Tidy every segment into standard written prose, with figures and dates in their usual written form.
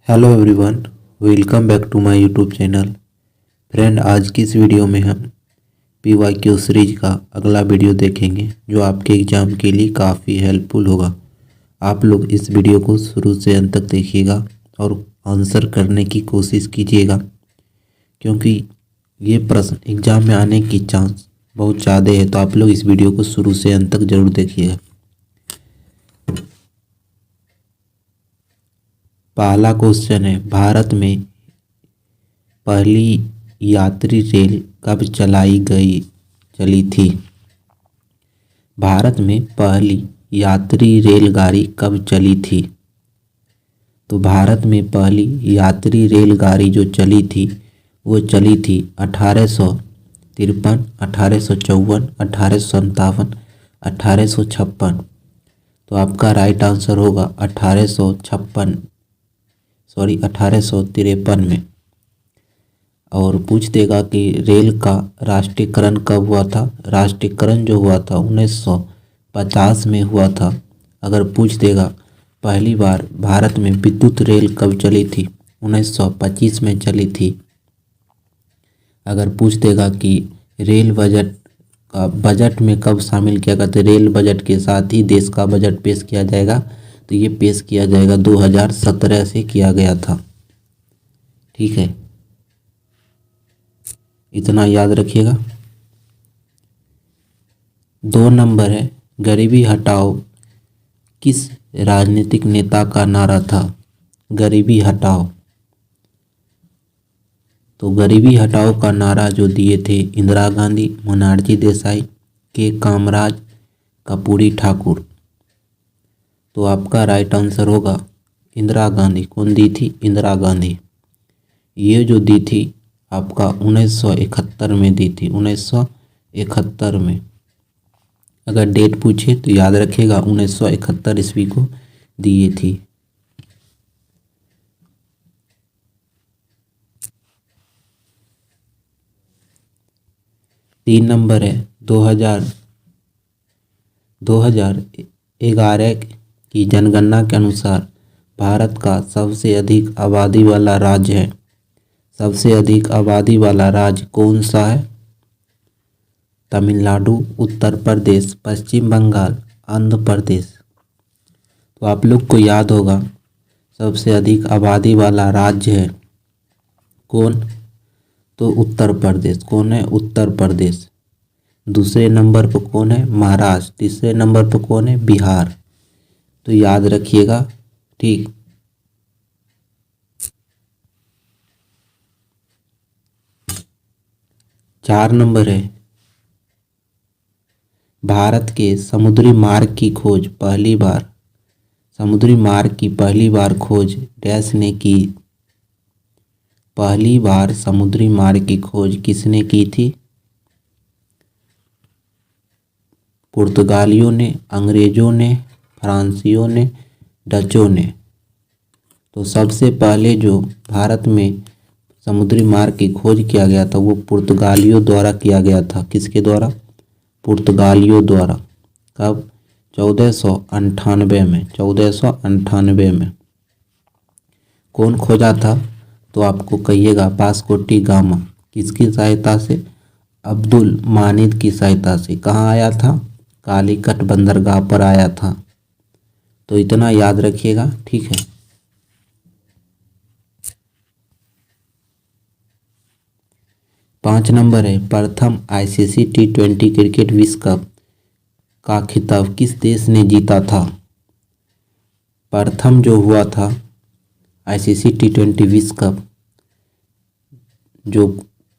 Hello everyone, welcome back to my YouTube channel. Friend, आज की इस वीडियो में हम PYQ सीरीज का अगला वीडियो देखेंगे जो आपके एग्ज़ाम के लिए काफ़ी हेल्पफुल होगा। आप लोग इस वीडियो को शुरू से अंत तक देखिएगा और आंसर करने की कोशिश कीजिएगा, क्योंकि ये प्रश्न एग्ज़ाम में आने की चांस बहुत ज़्यादा है। तो आप लोग इस वीडियो को शुरू से अंत तक ज़रूर देखिएगा। पहला क्वेश्चन है, भारत में पहली यात्री रेल कब चली थी? भारत में पहली यात्री रेलगाड़ी कब चली थी? तो भारत में पहली यात्री रेलगाड़ी जो चली थी वो चली थी 1853, 1854, 1857, 1856। तो आपका राइट आंसर होगा 1853 में। और पूछ देगा कि रेल का राष्ट्रीयकरण कब हुआ था? राष्ट्रीयकरण जो हुआ था 1950 में हुआ था। अगर पूछ देगा पहली बार भारत में विद्युत रेल कब चली थी? 1925 में चली थी। अगर पूछ देगा कि रेल बजट में कब शामिल किया गया, तो रेल बजट के साथ ही देश का बजट पेश किया जाएगा। तो ये पेश किया जाएगा 2017 से किया गया था। ठीक है, इतना याद रखिएगा। 2 नंबर है, गरीबी हटाओ किस राजनीतिक नेता का नारा था? गरीबी हटाओ। तो गरीबी हटाओ का नारा जो दिए थे इंदिरा गांधी, मोनार्जी देसाई, के कामराज, कर्पूरी ठाकुर। तो आपका राइट आंसर होगा इंदिरा गांधी। कौन दी थी? इंदिरा गांधी। ये जो दी थी आपका 1971 में दी थी, 1971 में। अगर डेट पूछे तो याद रखिएगा 1971 ईस्वी को दिए थी। तीन नंबर है, 2011 की जनगणना के अनुसार भारत का सबसे अधिक आबादी वाला राज्य है। सबसे अधिक आबादी वाला राज्य कौन सा है? तमिलनाडु, उत्तर प्रदेश, पश्चिम बंगाल, आंध्र प्रदेश। तो आप लोग को याद होगा सबसे अधिक आबादी वाला राज्य है कौन? तो उत्तर प्रदेश। कौन है? उत्तर प्रदेश। दूसरे नंबर पर कौन है? महाराष्ट्र। तीसरे नंबर पर कौन है? बिहार। तो याद रखिएगा। ठीक, चार नंबर है, भारत के समुद्री मार्ग की खोज पहली बार खोज डैश ने की? पहली बार समुद्री मार्ग की खोज किसने की थी? पुर्तगालियों ने, अंग्रेजों ने, फ्रांसीसियों ने, डचों ने। तो सबसे पहले जो भारत में समुद्री मार्ग की खोज किया गया था वो पुर्तगालियों द्वारा किया गया था। किसके द्वारा? पुर्तगालियों द्वारा। कब? 1498 में। 1498 में। कौन खोजा था? तो आपको कहिएगा वास्को डी गामा। किसकी सहायता से? अब्दुल मानिद की सहायता से। कहाँ आया था? कालीकट बंदरगाह पर आया था। तो इतना याद रखिएगा। ठीक है, पाँच नंबर है, प्रथम ICC T20 क्रिकेट विश्व कप का खिताब किस देश ने जीता था? प्रथम जो हुआ था ICC T20 विश्व कप, जो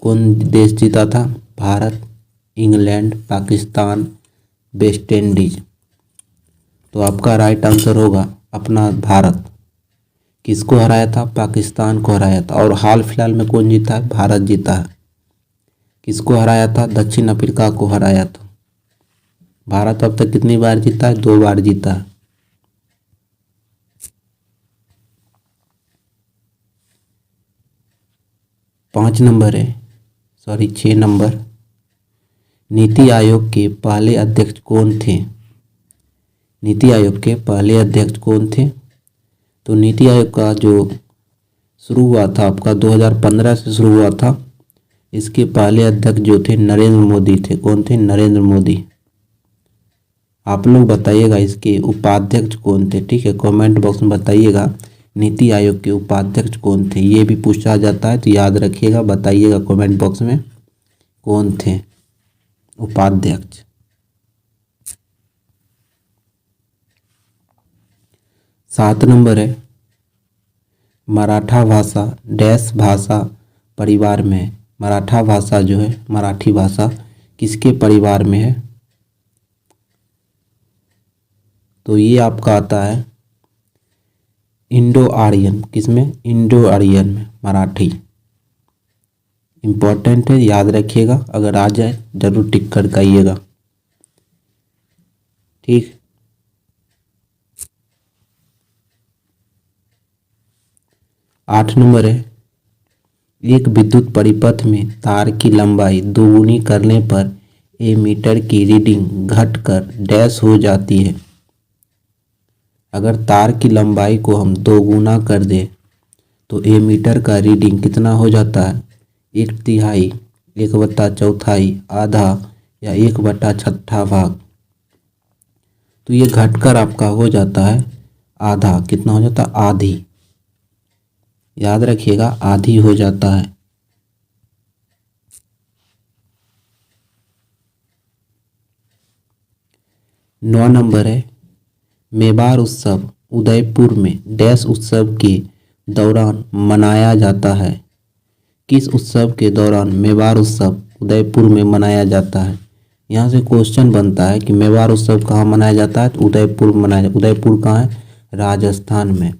कौन देश जीता था? Bharat, England, Pakistan, West Indies. तो आपका राइट आंसर होगा अपना भारत। किसको हराया था? पाकिस्तान को हराया था। और हाल फिलहाल में कौन जीता है? भारत जीता है। किसको हराया था? दक्षिण अफ्रीका को हराया था। भारत अब तक कितनी बार जीता है? 2 बार जीता है। पाँच नंबर है, 6 नंबर, नीति आयोग के पहले अध्यक्ष कौन थे? नीति आयोग के पहले अध्यक्ष कौन थे? तो नीति आयोग का जो शुरू हुआ था आपका 2015 से शुरू हुआ था। इसके पहले अध्यक्ष जो थे नरेंद्र मोदी थे। कौन थे? नरेंद्र मोदी। आप लोग बताइएगा इसके उपाध्यक्ष कौन थे, ठीक है, कमेंट बॉक्स में बताइएगा नीति आयोग के उपाध्यक्ष कौन थे। ये भी पूछा जाता है तो याद रखिएगा, बताइएगा कमेंट बॉक्स में कौन थे उपाध्यक्ष। 7 नंबर है मराठा भाषा डैश भाषा परिवार में है। मराठा भाषा जो है, मराठी भाषा किसके परिवार में है? तो ये आपका आता है इंडो आर्यन। किसमें? इंडो आर्यन में मराठी। इम्पोर्टेंट है, याद रखिएगा, अगर आ जाए जरूर टिक कर आइएगा, ठीक। 8 नंबर है एक विद्युत परिपथ में तार की लंबाई दोगुनी करने पर एमीटर की रीडिंग घटकर डैश हो जाती है। अगर तार की लंबाई को हम दोगुना कर दें तो एमीटर का रीडिंग कितना हो जाता है? 1/3, 1/4, आधा या 1/6 भाग। तो ये घटकर आपका हो जाता है आधा। कितना हो जाता है? आधी। याद रखिएगा, आधी हो जाता है। नौ नंबर है मेवाड़ उत्सव उदयपुर में डैश उत्सव के दौरान मनाया जाता है। किस उत्सव के दौरान मेवाड़ उत्सव उदयपुर में मनाया जाता है? यहाँ से क्वेश्चन बनता है कि मेवाड़ उत्सव कहाँ मनाया जाता है? तो उदयपुर मनाया। उदयपुर कहाँ है? राजस्थान में।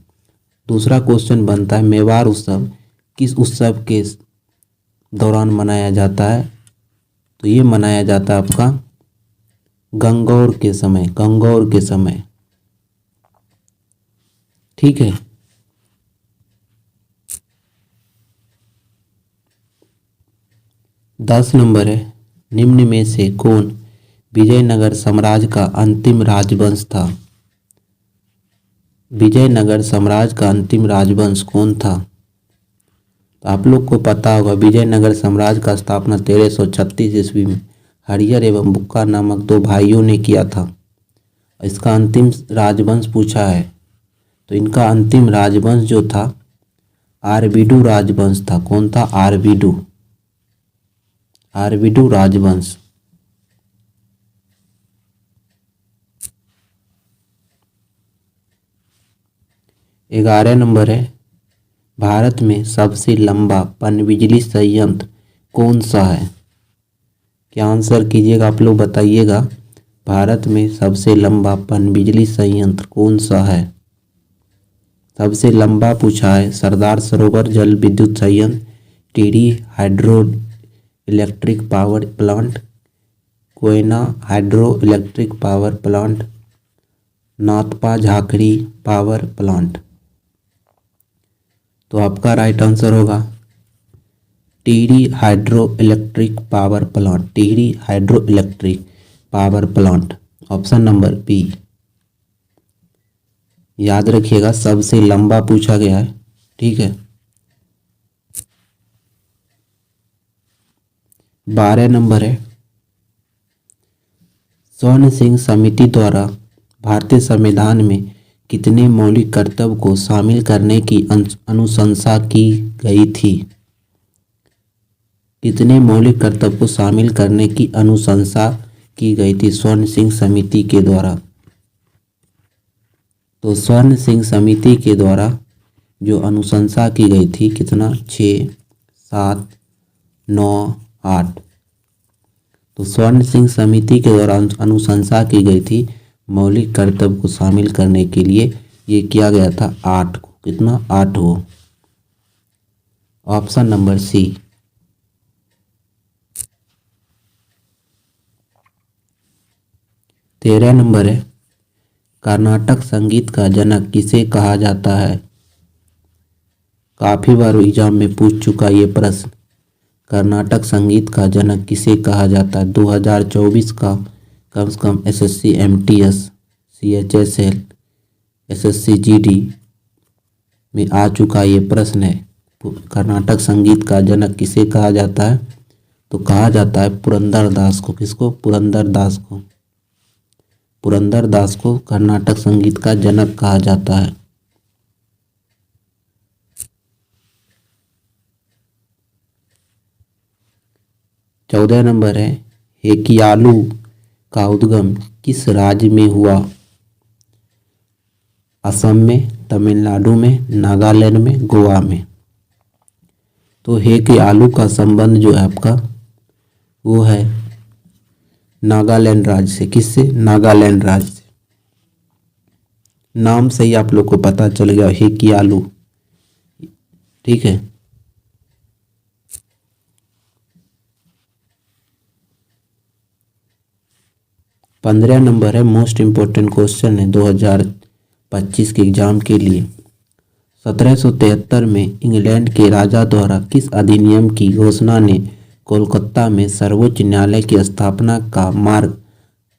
दूसरा क्वेश्चन बनता है मेवाड़ उत्सव किस उत्सव के दौरान मनाया जाता है? तो ये मनाया जाता है आपका गंगौर के समय। गंगौर के समय, ठीक है। दस नंबर है निम्न में से कौन विजयनगर साम्राज्य का अंतिम राजवंश था? विजयनगर साम्राज्य का अंतिम राजवंश कौन था? तो आप लोग को पता होगा विजयनगर साम्राज्य का स्थापना 1336 ईस्वी में हरिहर एवं बुक्का नामक 2 भाइयों ने किया था। इसका अंतिम राजवंश पूछा है तो इनका अंतिम राजवंश जो था आरवीडू राजवंश था। कौन था? आरवीडू। आरवीडू राजवंश। 11 नंबर है भारत में सबसे लंबा पनबिजली संयंत्र कौन सा है? क्या आंसर कीजिएगा, आप लोग बताइएगा। भारत में सबसे लंबा पनबिजली संयंत्र कौन सा है? सबसे लंबा पूछा है सरदार सरोवर जल विद्युत संयंत्र, Tehri hydro electric power plant, Koyna hydro electric power plant, Nathpa Jhakri power plant. तो आपका राइट आंसर होगा Tehri hydro electric power plant. Tehri hydro electric power plant, option number B. याद रखिएगा सबसे लंबा पूछा गया है, ठीक है। 12 नंबर है स्वर्ण सिंह समिति द्वारा भारतीय संविधान में कितने मौलिक कर्तव्य को शामिल करने की अनुशंसा की गई थी? कितने मौलिक कर्तव्य को शामिल करने की अनुशंसा की गई थी स्वर्ण सिंह समिति के द्वारा? तो स्वर्ण सिंह समिति के द्वारा जो अनुशंसा की गई थी, कितना? 6, 7, 9, 8। तो स्वर्ण सिंह समिति के द्वारा अनुशंसा की गई थी मौलिक कर्तव्य को शामिल करने के लिए, ये किया गया था 8 को। कितना? 8 को। Option number C. 13 नंबर है कर्नाटक संगीत का जनक किसे कहा जाता है? काफ़ी बार एग्जाम में पूछ चुका ये प्रश्न। कर्नाटक संगीत का जनक किसे कहा जाता है? 2024 का कम से कम SSC MTS CHSL SSC GD में आ चुका ये प्रश्न है। कर्नाटक संगीत का जनक किसे कहा जाता है? तो कहा जाता है पुरंदरदास को। किसको? पुरंदरदास को। पुरंदरदास को कर्नाटक संगीत का जनक कहा जाता है। चौदह नंबर है, हेकियालू का उद्गम किस राज्य में हुआ? असम में, तमिलनाडु में, नागालैंड में, गोवा में। तो हेकियालू का संबंध जो है आपका वो है नागालैंड राज्य से। किससे? नागालैंड राज्य से। नाम से ही आप लोग को पता चल गया हेकियालू, ठीक है। पंद्रह नंबर है, मोस्ट इम्पोर्टेंट क्वेश्चन है 2025 के एग्जाम के लिए। 1773 में इंग्लैंड के राजा द्वारा किस अधिनियम की घोषणा ने कोलकाता में सर्वोच्च न्यायालय की स्थापना का मार्ग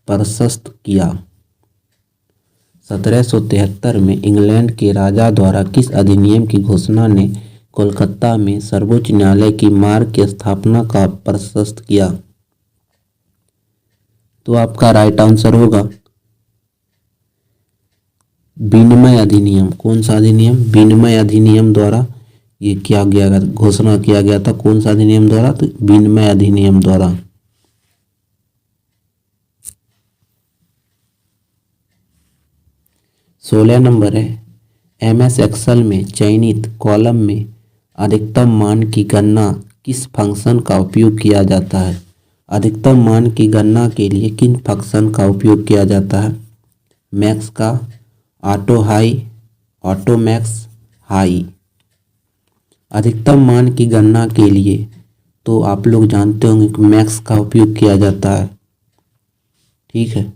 प्रशस्त किया? 1773 में इंग्लैंड के राजा द्वारा किस अधिनियम की घोषणा ने कोलकाता में सर्वोच्च न्यायालय की मार्ग की स्थापना का प्रशस्त किया? तो आपका राइट आंसर होगा विनिमय अधिनियम। कौन सा अधिनियम? विनिमय अधिनियम द्वारा ये किया गया, घोषणा किया गया था। कौन सा अधिनियम द्वारा? तो विनिमय अधिनियम द्वारा। सोलह नंबर है, MS एक्सेल में चयनित कॉलम में अधिकतम मान की गणना किस फंक्शन का उपयोग किया जाता है? अधिकतम मान की गणना के लिए किन फंक्शन का उपयोग किया जाता है? मैक्स का, auto high, auto max, high. अधिकतम मान की गणना के लिए तो आप लोग जानते होंगे कि मैक्स का उपयोग किया जाता है, ठीक है,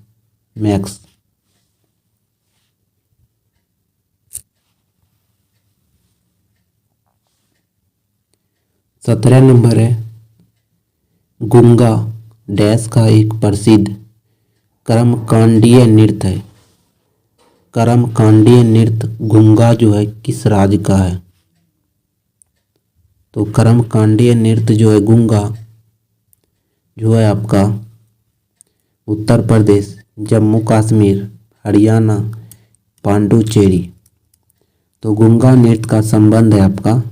मैक्स। सत्रह नंबर है, गुंगा डैश का एक प्रसिद्ध कर्मकांडीय नृत्य है। कर्मकांडीय नृत्य गुंगा जो है किस राज्य का है? तो कर्मकांडीय नृत्य जो है गुंगा जो है आपका उत्तर प्रदेश, जम्मू कश्मीर, हरियाणा, पांडुचेरी। तो गुंगा नृत्य का संबंध है आपका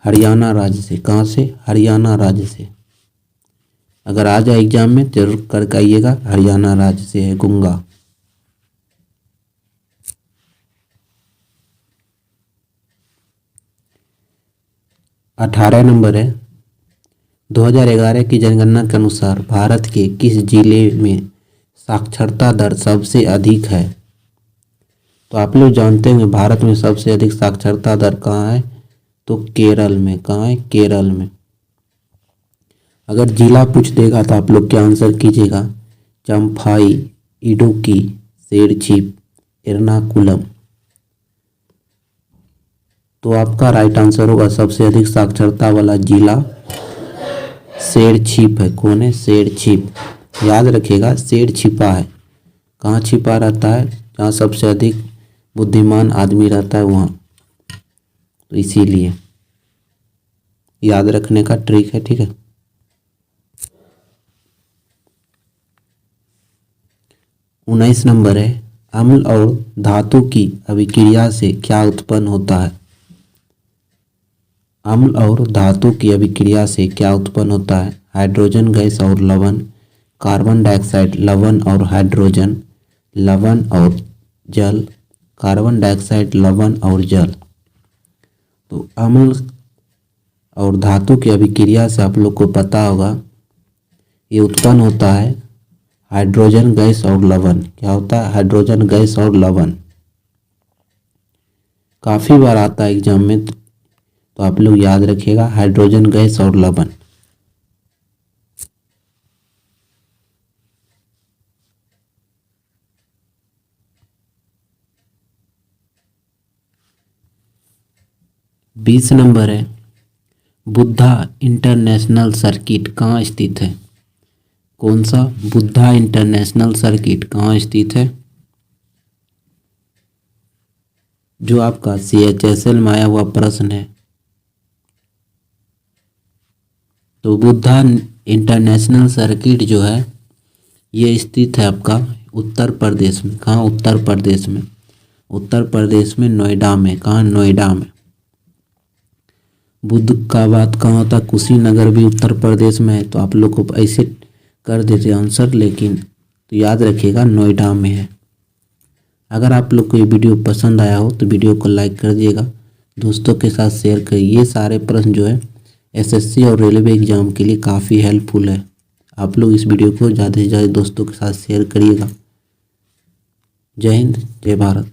हरियाणा राज्य से। कहाँ से? हरियाणा राज्य से। अगर आ जाए एग्जाम में जरूर करके आइएगा, हरियाणा राज्य से है गुंगा। अठारह नंबर है, 2011 की जनगणना के अनुसार भारत के किस जिले में साक्षरता दर सबसे अधिक है? तो आप लोग जानते होंगे भारत में सबसे अधिक साक्षरता दर कहाँ है? तो केरल में। कहाँ है? केरल में। अगर जिला पूछ देगा तो आप लोग क्या आंसर कीजिएगा? चम्फाई, इडुक्की, शेरछिप, एर्नाकुलम। तो आपका राइट आंसर होगा सबसे अधिक साक्षरता वाला जिला शेरछिप है। कौन है? शेरछिप। याद रखिएगा शेर छिपा है। कहाँ छिपा रहता है? जहाँ सबसे अधिक बुद्धिमान आदमी रहता है वहाँ, तो इसीलिए याद रखने का ट्रिक है, ठीक है। उन्नीस नंबर है, अम्ल और धातु की अभिक्रिया से क्या उत्पन्न होता है? अम्ल और धातु की अभिक्रिया से क्या उत्पन्न होता है? हाइड्रोजन गैस और लवण, कार्बन डाइऑक्साइड, लवण और हाइड्रोजन, लवण और जल, कार्बन डाइऑक्साइड, लवण और जल। तो अम्ल और धातु की अभिक्रिया से आप लोग को पता होगा ये उत्पन्न होता है हाइड्रोजन गैस और लवण। क्या होता है? हाइड्रोजन गैस और लवण। काफ़ी बार आता है एग्जाम में, तो आप लोग याद रखिएगा हाइड्रोजन गैस और लवण। बीस नंबर है, बुद्धा इंटरनेशनल सर्किट कहाँ स्थित है? कौन सा? बुद्धा इंटरनेशनल सर्किट कहाँ स्थित है? जो आपका CHSL में आया हुआ प्रश्न है, तो बुद्धा इंटरनेशनल सर्किट जो है ये स्थित है आपका उत्तर प्रदेश में। कहाँ? उत्तर प्रदेश में। उत्तर प्रदेश में नोएडा में। कहाँ? नोएडा में। बुद्ध का बात कहाँ होता है? कुशीनगर भी उत्तर प्रदेश में है। तो आप लोग को ऐसे कर देते आंसर, लेकिन तो याद रखिएगा नोएडा में है। अगर आप लोग को ये वीडियो पसंद आया हो तो वीडियो को लाइक कर दिएगा, दोस्तों के साथ शेयर करिए। ये सारे प्रश्न जो है SSC और रेलवे एग्जाम के लिए काफ़ी हेल्पफुल है। आप लोग इस वीडियो को ज़्यादा से ज़्यादा दोस्तों के साथ शेयर करिएगा। जय हिंद, जय भारत।